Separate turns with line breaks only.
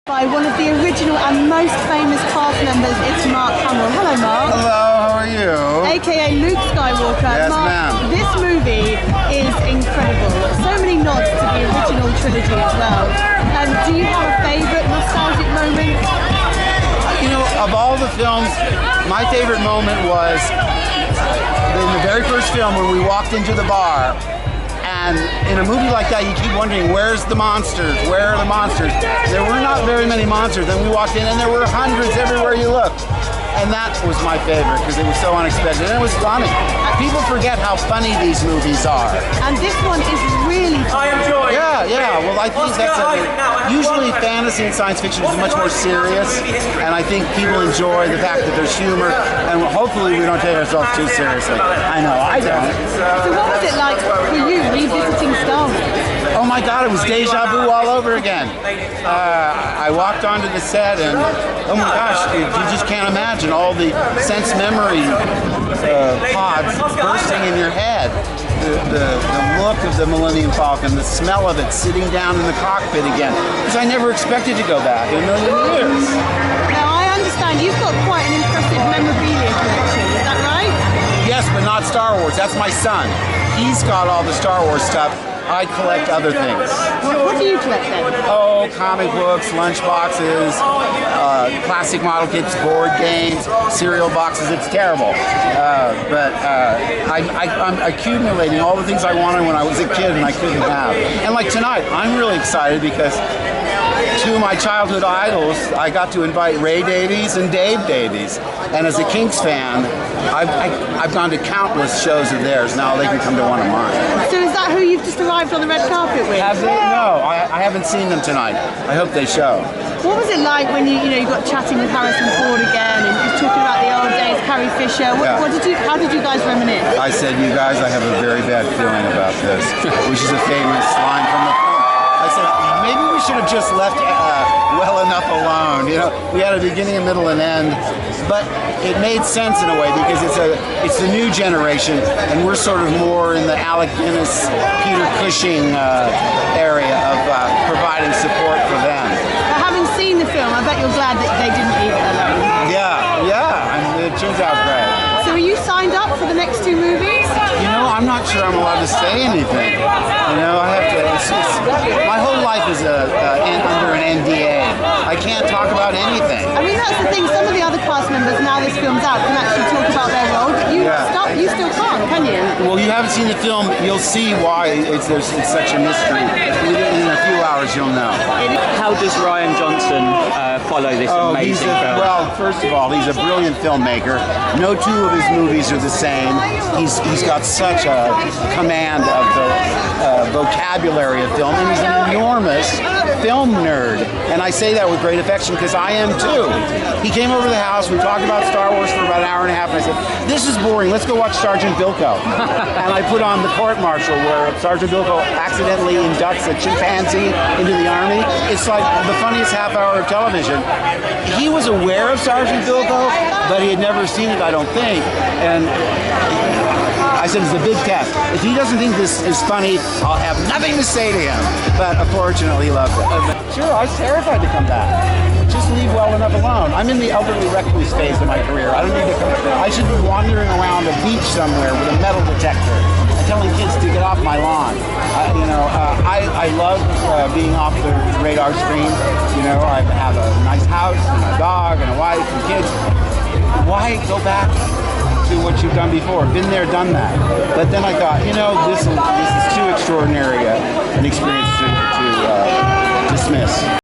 By one of the original and most famous cast members, it's Mark Hamill. Hello, Mark.
Hello, how are you?
AKA Luke Skywalker.
Yes,
Mark,
ma'am.
this movie is incredible. So many nods to the original trilogy as well. Do you have a favourite nostalgic moment?
You know, of all the films, my favorite moment was in the very first film when we walked into the bar. And in a movie like that, you keep wondering, where's the monsters? Where are the monsters? There were not very many monsters. Then we walked in and there were hundreds everywhere you looked. And that was my favorite because it was so unexpected. And it was funny. People forget how funny these movies are.
And this one is really funny.
Yeah. Well, I think that's usually fantasy and science fiction is much more serious. And I think people enjoy the fact that there's humor. And hopefully we don't take ourselves too seriously. I know, I don't.
So what was it like for you revisiting Star Wars?
Oh my God, it was deja vu all over again. I walked onto the set and, oh my gosh, you just can't imagine all the sense memory pods bursting in your head. The look of the Millennium Falcon, the smell of it sitting down in the cockpit again. Because I never expected to go back in a million years.
Now I understand you've got quite an impressive memorabilia collection, is that right?
Yes, but not Star Wars. That's my son. He's got all the Star Wars stuff. I collect other things.
What do you collect then?
Oh, comic books, lunch boxes, classic model kits, board games, cereal boxes. It's terrible. But I'm accumulating all the things I wanted when I was a kid and I couldn't have. And like tonight, I'm really excited because two of my childhood idols, I got to invite Ray Davies and Dave Davies. And as a Kinks fan, I've gone to countless shows of theirs. Now they can come to one of mine.
So is that who you've just arrived on the red carpet with?
Have they? No, I haven't seen them tonight. I hope they show.
What was it like when you got chatting with Harrison Ford again and just talking about the old days, Carrie Fisher? How did you guys reminisce?
I said, you guys, I have a very bad feeling about this, which is a famous line from the film. I said, maybe we should have just left well enough alone. You know, we had a beginning, a middle, and end, but it made sense in a way because it's the new generation, and we're sort of more in the Alec Guinness, Peter Cushing area of providing support for them.
But having seen the film, I bet you're glad that they didn't leave it alone.
Yeah, I mean, it turns out great.
So are you signed up for the next two movies?
You know, I'm not sure I'm allowed to say anything. You know, I have to. My whole life is under an NDA. I can't talk about anything.
I mean, that's the thing. Some of the other cast members, now this film's out, can actually talk about their role. But you still can't, can you?
Well, you haven't seen the film. You'll see why it's such a mystery. In a few hours, you'll know.
How does Rian Johnson follow this amazing film?
Well, first of all, he's a brilliant filmmaker. No two of his movies are the same. He's got such a command of the vocabulary of film, and he's an enormous film nerd. And I say that with great affection because I am too. He came over to the house, we talked about Star Wars for about an hour and a half, and I said, this is boring, let's go watch Sergeant Bilko. And I put on The Court Martial, where Sergeant Bilko accidentally inducts a chimpanzee into the army. It's like the funniest half hour of television. He was aware of Sergeant Bilko, but he had never seen it, I don't think. And I said, it's a big test. If he doesn't think this is funny, I'll have nothing to say to him. But unfortunately, he loved it. Sure, I was terrified to come back. Just leave well enough alone. I'm in the elderly recluse phase of my career. I don't need to come. I should be wandering around a beach somewhere with a metal detector and telling kids to get off my lawn. I love being off the radar screen. You know, I have a nice house and a dog and a wife and kids. Why go back to what you've done before? Been there, done that. But then I thought, you know, this is too extraordinary an experience to dismiss.